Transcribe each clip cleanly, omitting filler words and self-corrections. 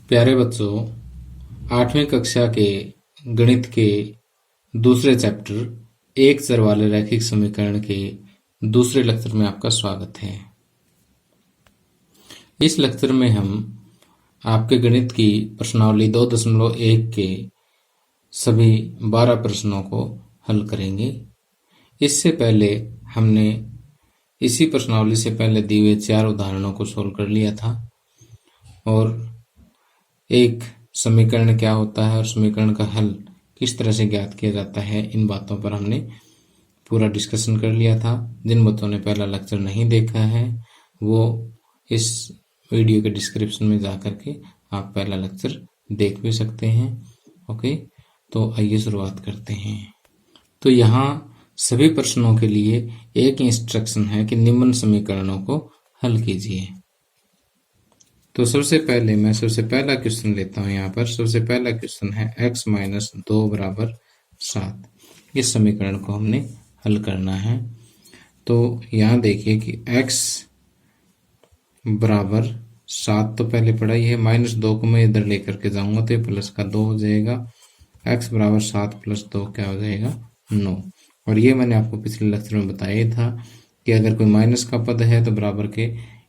प्यारे बच्चों, 8वीं कक्षा के गणित के दूसरे चैप्टर एक चर वाले रैखिक समीकरण के दूसरे लेक्चर में आपका स्वागत है। इस लेक्चर में हम आपके गणित की प्रश्नावली 2.1 के सभी 12 प्रश्नों को हल करेंगे। इससे पहले हमने इसी प्रश्नावली से पहले दी हुए 4 उदाहरणों को सोल्व कर लिया था और एक समीकरण क्या होता है और समीकरण का हल किस तरह से ज्ञात किया जाता है, इन बातों पर हमने पूरा डिस्कशन कर लिया था। जिन बच्चों ने पहला लेक्चर नहीं देखा है वो इस वीडियो के डिस्क्रिप्शन में जा करके आप पहला लेक्चर देख भी सकते हैं। ओके, तो आइए शुरुआत करते हैं। तो यहाँ सभी प्रश्नों के लिए एक इंस्ट्रक्शन है कि निम्न समीकरणों को हल कीजिए। तो सबसे पहले मैं सबसे पहला क्वेश्चन लेता हूँ। यहाँ पर सबसे पहला क्वेश्चन है x - 2 = 7। इस समीकरण को हमने हल करना है। तो यहाँ देखिए कि x = 7 तो पहले पढ़ा ही है, -2 को मैं इधर लेकर के जाऊंगा तो ये प्लस का 2 हो जाएगा। x = 7 + 2 क्या हो जाएगा, 9। और ये मैंने आपको पिछले लेक्चर में बताया था कि अगर कोई माइनस का पद है तो बराबर के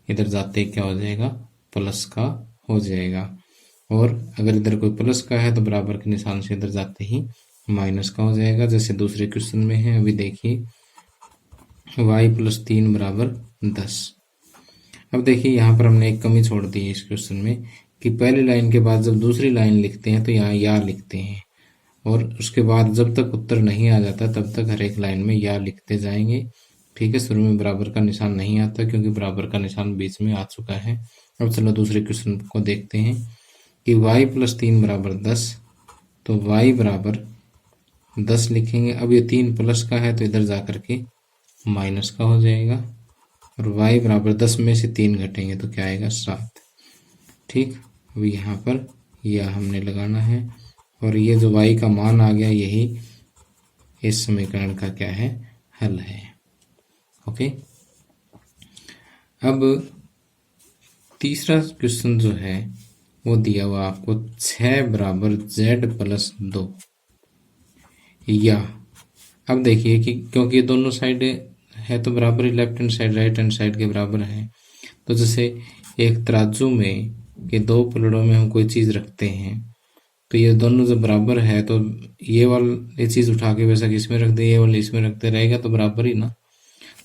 इधर जाते ही क्या हो जाएगा, प्लस का हो जाएगा। और अगर इधर कोई प्लस का है तो बराबर के निशान से इधर जाते ही माइनस का हो जाएगा, जैसे दूसरे क्वेश्चन में है। अभी देखिए y + 3 = 10। अब देखिए यहाँ पर हमने एक कमी छोड़ दी है इस क्वेश्चन में कि पहली लाइन के बाद जब दूसरी लाइन लिखते हैं तो यहाँ या लिखते हैं और उसके बाद जब तक उत्तर नहीं आ जाता तब तक हर एक लाइन में या लिखते जाएंगे। ठीक है, शुरू में बराबर का निशान नहीं आता क्योंकि बराबर का निशान बीच में आ चुका है। अब चलो दूसरे क्वेश्चन को देखते हैं कि y + 3 = 10। तो y = 10 लिखेंगे। अब ये 3 प्लस का है तो इधर जा करके माइनस का हो जाएगा और y = 10 में से 3 घटेंगे तो क्या आएगा, 7। ठीक, अब यहाँ पर यह हमने लगाना है और ये जो y का मान आ गया यही इस समीकरण का क्या है, हल है। ओके, अब तीसरा क्वेश्चन जो है वो दिया हुआ आपको 6 = z + 2 या। अब देखिए कि क्योंकि ये दोनों साइड है तो बराबर ही, left hand side right hand side के बराबर है। तो जैसे एक तराजू में कि 2 पलड़ों में हम कोई चीज़ रखते हैं तो ये दोनों जब बराबर है तो ये वाला ये चीज़ उठा के वैसा इसमें रख दे, ये वाला इसमें रखते रहेगा तो बराबर ही ना।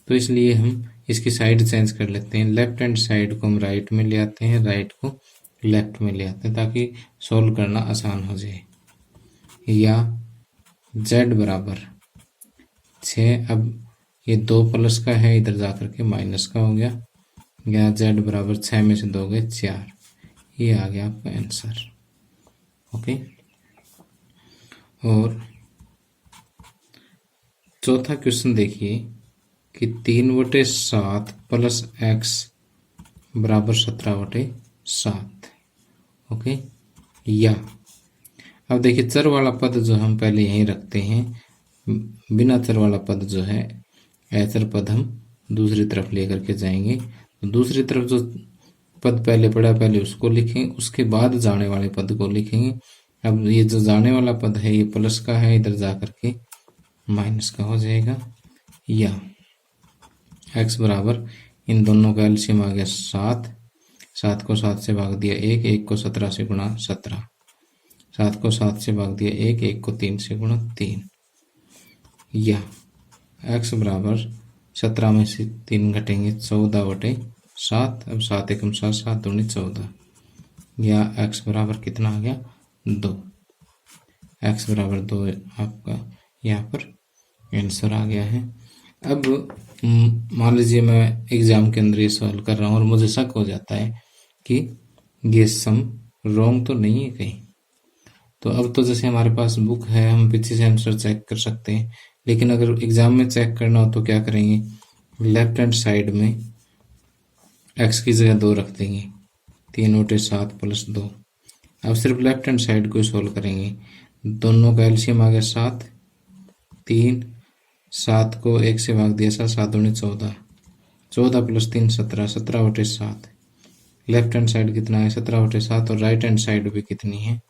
तो इसलिए हम इसकी साइड चेंज कर लेते हैं। लेफ्ट हैंड साइड को हम राइट में ले आते हैं, राइट को लेफ्ट में ले आते हैं ताकि सॉल्व करना आसान हो जाए। या z = 6। अब ये 2 प्लस का है, इधर जा करके माइनस का हो गया। या z = 6 में से 2 गए 4। ये आ गया आपका आंसर। ओके, और चौथा क्वेश्चन देखिए कि 3/7 + x = 17/7। ओके, या अब देखिए चर वाला पद जो हम पहले यहीं रखते हैं, बिना चर वाला पद जो है अचर पद हम दूसरी तरफ लेकर के जाएंगे। तो दूसरी तरफ जो पद पहले पड़ा पहले उसको लिखेंगे, उसके बाद जाने वाले पद को लिखेंगे। अब ये जो जाने वाला पद है ये प्लस का है, इधर जा करके माइनस का हो जाएगा। या x = इन दोनों का एलसीएम आ गया 7। 7 को 7 से भाग दिया 1, 1 को 17 से गुणा 17, 7 को 7 से भाग दिया 1, 1 को 3 से गुणा 3। या x = 17 में से 3 घटेंगे 14/7। अब 7 × 7 = 7 × 14। या x = कितना आ गया, 2। x = 2 आपका यहाँ पर आंसर आ गया है। अब मान लीजिए मैं एग्जाम के अंदर ये सवाल कर रहा हूँ और मुझे शक हो जाता है कि ये सम रॉन्ग तो नहीं है कहीं। तो अब तो जैसे हमारे पास बुक है हम पीछे से आंसर चेक कर सकते हैं, लेकिन अगर एग्जाम में चेक करना हो तो क्या करेंगे, लेफ्ट हैंड साइड में x की जगह 2 रख देंगे। 3/7 + 2। अब सिर्फ लेफ्ट हैंड साइड को सॉल्व करेंगे। दोनों का एलसीएम आ गया 7। 3, 7 को 1 से भाग दिया 7, 7 × 14, 14 + 3 = 17, 17/7। लेफ्ट हैंड साइड कितना है 17/7 और राइट हैंड साइड भी कितनी है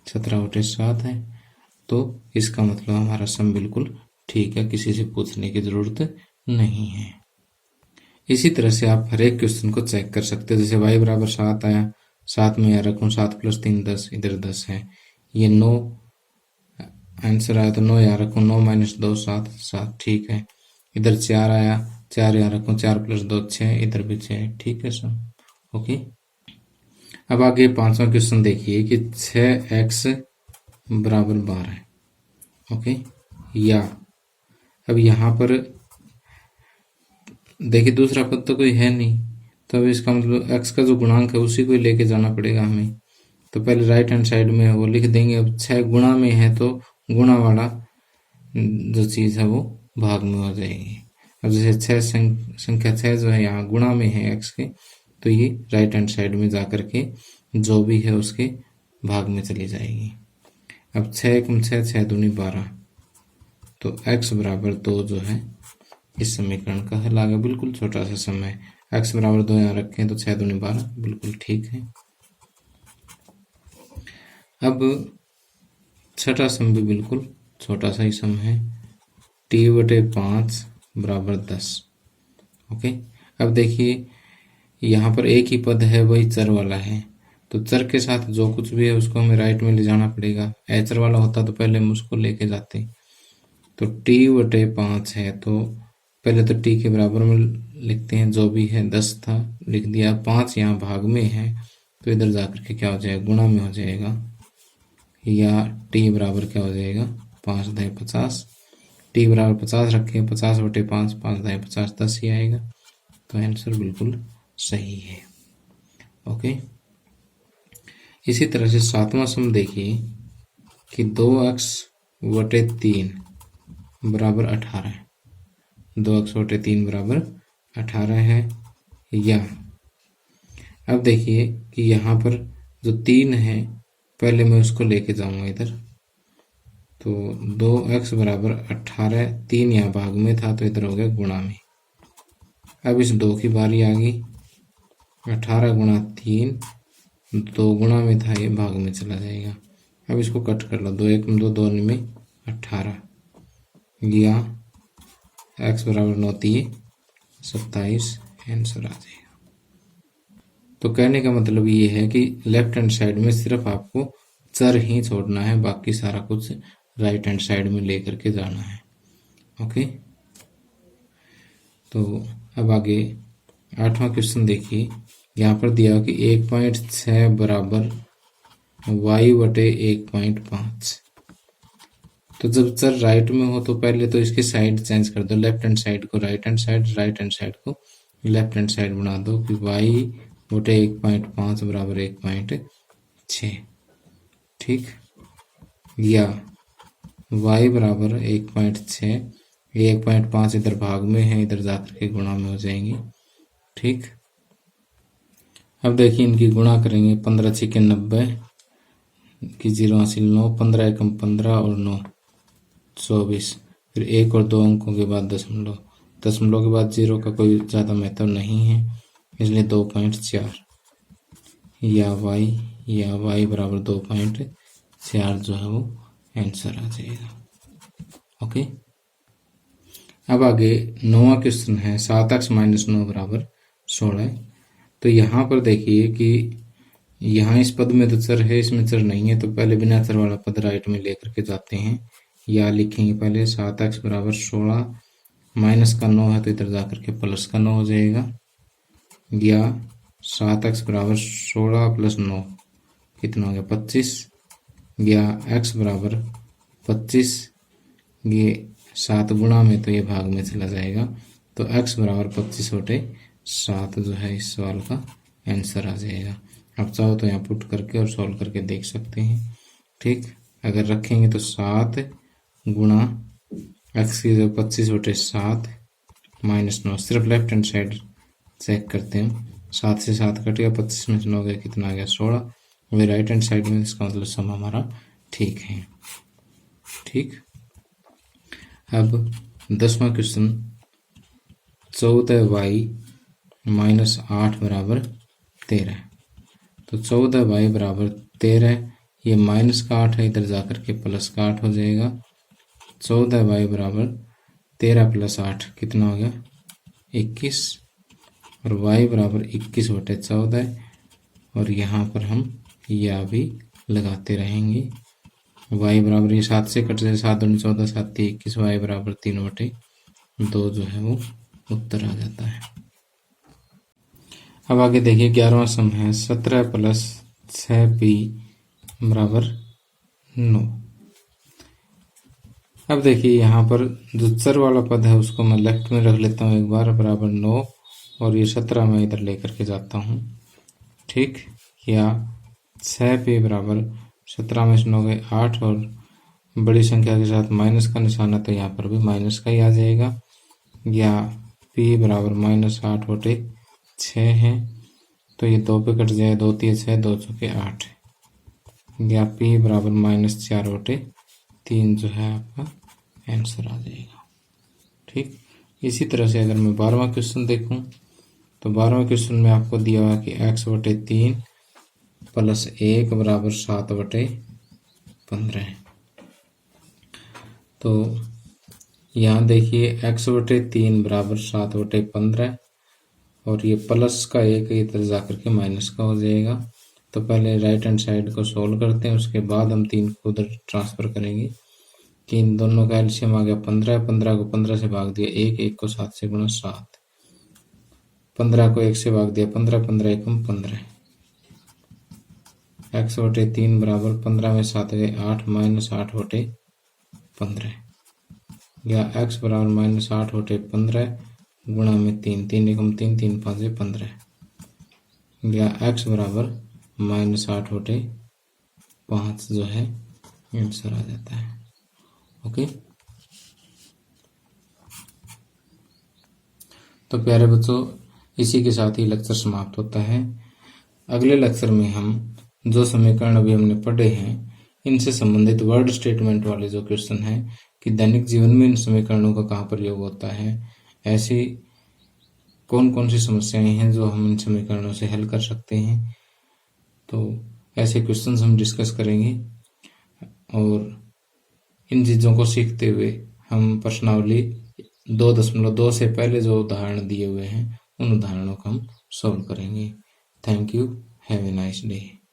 17/7 है। तो इसका मतलब हमारा सम बिल्कुल ठीक है, किसी से पूछने की जरूरत नहीं है। इसी तरह से आप हर एक क्वेश्चन को चेक कर सकते हो। जैसे y बराबर 7 आया, 7 में यहाँ रखूँ 7 + 3 10, इधर 10 है। ये 9 आंसर आया तो 9 यहाँ रखूँ, 9 - 2 7 7, ठीक है। इधर 4 आया, 4 यहाँ रखूँ, 4 + 2 6, इधर भी 6, ठीक है सर। ओके, अब आगे 5वां क्वेश्चन देखिए कि 6x बराबर 12। ओके, या अब यहाँ पर देखिए दूसरा पद तो कोई है नहीं, तो अब इसका मतलब x का जो गुणांक है उसी को ही लेके जाना पड़ेगा हमें। तो पहले राइट हैंड साइड में वो लिख देंगे। अब 6 गुणा में है तो गुणा वाला जो चीज़ है वो भाग में हो जाएगी। अब जैसे 6 संख्या 6 जो है यहाँ गुणा में है x के, तो ये राइट हैंड साइड में जा करके जो भी है उसके भाग में चली जाएगी। अब 6 × 6 6 दूनी 12, तो x बराबर 2 जो है इस समीकरण का हल आ गया। बिल्कुल छोटा सा समय, x बराबर 2 यहाँ रखें तो 6 दूनी 12, बिल्कुल ठीक है। अब छठा सम भी बिल्कुल छोटा सा ही सम है, t/5 बराबर 10। ओके, अब देखिए यहाँ पर एक ही पद है, वही चर वाला है, तो चर के साथ जो कुछ भी है उसको हमें राइट में ले जाना पड़ेगा। एचर वाला होता तो पहले हम उसको लेके जाते। तो t/5 है तो पहले तो t के बराबर में लिखते हैं, जो भी है 10 था लिख दिया, 5 यहाँ भाग में है तो इधर जाकर के क्या हो जाएगा गुणा में हो जाएगा, या t बराबर क्या हो जाएगा 5 × 50। t बराबर 50 रखें, 50/5, 5 × 50 10 ही आएगा। तो आंसर बिल्कुल सही है। ओके, इसी तरह से 7वां सम देखिए कि 2x/3 बराबर 18 है। 2x/3 बराबर 18 है। या अब देखिए कि यहाँ पर जो 3 है पहले मैं उसको लेके जाऊंगा इधर, तो 2x बराबर 18, 3 यहाँ भाग में था तो इधर हो गया गुणा में। अब इस 2 की बारी आ गई, 18 × 3, 2 गुणा में था ये भाग में चला जाएगा। अब इसको कट कर लो, 2 1 2 2 में 18, या x बराबर 9 3 27 आंसर आ जाएगा। तो कहने का मतलब ये है कि लेफ्ट हैंड साइड में सिर्फ आपको चर ही छोड़ना है, बाकी सारा कुछ राइट हैंड साइड में लेकर के जाना है। ओके, तो अब आगे 8वां क्वेश्चन देखिए, यहाँ पर दिया कि 1.6 बराबर y/1.5। तो जब चर राइट में हो तो पहले तो इसकी साइड चेंज कर दो, लेफ्ट हैंड साइड को right hand side, right hand side को लेफ्ट हैंड साइड बना दो कि y/1.5 बराबर 1.6, ठीक। या y बराबर 1.6, 1.5 इधर भाग में है, इधर जाकर के गुणा में हो जाएंगे, ठीक। अब देखिए इनकी गुणा करेंगे, 15 × 6 = 90 की 0 हासिल 9, 15 × 1 = 15 और 9 24, फिर 1 और 2 अंकों के बाद दशमलव, दशमलव के बाद 0 का कोई ज़्यादा महत्व नहीं है, इसलिए 2.4, या y बराबर 2.4 जो है वो आंसर आ जाएगा। ओके, अब आगे 9वां क्वेश्चन है 7x - 9 बराबर 16। तो यहाँ पर देखिए कि यहाँ इस पद में तो चर है, इसमें चर नहीं है, तो पहले बिना चर वाला पद राइट में लेकर के जाते हैं, या लिखेंगे पहले 7x बराबर 16, माइनस का 9 है तो इधर जाकर के प्लस का 9 हो जाएगा, या 7x बराबर 16 + 9 कितना हो गया 25, या x बराबर 25, ये 7 गुणा में तो ये भाग में चला जाएगा, तो x बराबर 25/7 जो है इस सवाल का आंसर आ जाएगा। आप चाहो तो यहाँ पुट करके और सॉल्व करके देख सकते हैं, ठीक। अगर रखेंगे तो 7 गुणा x की जगह 25/7 -9, सिर्फ लेफ्ट हैंड साइड चेक करते हैं, 7 से 7 कट गया, 25 में से 9 गया, कितना आ गया 16, वही राइट हैंड साइड में, इसका मतलब सम हमारा ठीक है, ठीक। अब 10वां क्वेश्चन 14y - 8 बराबर 13। तो 14 बराबर 13, ये माइनस का 8 है, इधर जाकर के प्लस का 8 हो जाएगा। 14 बराबर 13 + 8 कितना हो गया 21, और y बराबर 21/14, और यहाँ पर हम या भी लगाते रहेंगे। y बराबर ये 7 से कट जाए, 7 दूनी 14, 7 × 21, y बराबर 3/2 जो है वो उत्तर आ जाता है। अब आगे देखिए 11वां सम है 17 + 6p बराबर 9। अब देखिए यहाँ पर जो चर वाला पद है उसको मैं लेफ्ट में रख लेता हूँ एक बार, बराबर 9, और ये 17 मैं इधर लेकर के जाता हूँ। ठीक, या 6p बराबर 17 में से 9 गए 8, और बड़ी संख्या के साथ माइनस का निशान है तो यहाँ पर भी माइनस का ही आ जाएगा। या p बराबर -8/6 है, तो ये 2 पे कट जाए, 2 × 3 = 6, 2 × 4 = 8, या p बराबर -4/3 जो है आपका आंसर आ जाएगा। ठीक, इसी तरह से अगर मैं 12वां क्वेश्चन देखूं तो 12वें क्वेश्चन में आपको दिया हुआ कि x/3 + 1 बराबर 7/15 है। तो यहाँ देखिए x/3 बराबर 7/15, और ये प्लस का 1 इधर जाकर के माइनस का हो जाएगा। तो पहले राइट हैंड साइड को सोल्व करते हैं, उसके बाद हम 3 को उधर ट्रांसफर करेंगे कि इन दोनों का एलसीएम आ गया 15, 15 को 15 से भाग दिया 1, 1 को 7 से गुणा 7, 15 को 1 से भाग दिया 15, 15 × 1 = 15, x/3 बराबर 15 में 7 गए 8, -8/15, या x बराबर -8/15 गुणा में 3, 3 × 1 = 3, 3 × 5 = 15, या x बराबर -8/5 जो है आंसर आ जाता है। ओके, तो प्यारे बच्चों, इसी के साथ ही लेक्चर समाप्त होता है। अगले लेक्चर में हम जो समीकरण अभी हमने पढ़े हैं इनसे संबंधित वर्ड स्टेटमेंट वाले जो क्वेश्चन हैं कि दैनिक जीवन में इन समीकरणों का कहाँ प्रयोग होता है, ऐसी कौन कौन सी समस्याएं हैं जो हम इन समीकरणों से हल कर सकते हैं, तो ऐसे क्वेश्चंस हम डिस्कस करेंगे। और इन चीज़ों को सीखते हुए हम प्रश्नावली 2.2 से पहले जो उदाहरण दिए हुए हैं उन उदाहरणों को हम सॉल्व करेंगे। Thank you, have a nice day.